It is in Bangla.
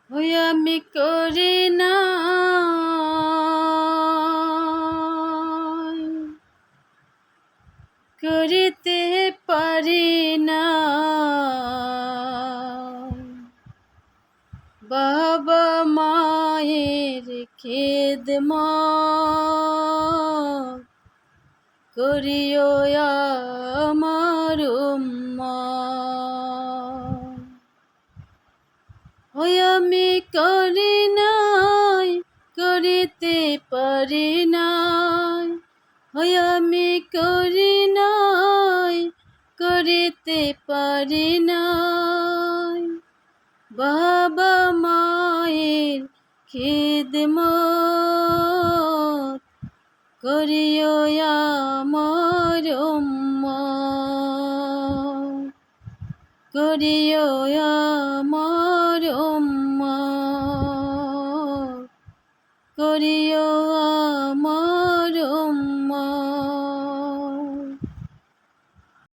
ওই আমি করি না করিতে পারি না বাবা মায়ের খেদমত করিও আমার উম্মত। ওই আমি করি নাই করিতে পারি নাই, ওই আমি করি নাই করিতে পারি নাই বাবা মায়ের খিদমত করিও আমার উম্মত, করিও আমার উম্মত, করিও আমার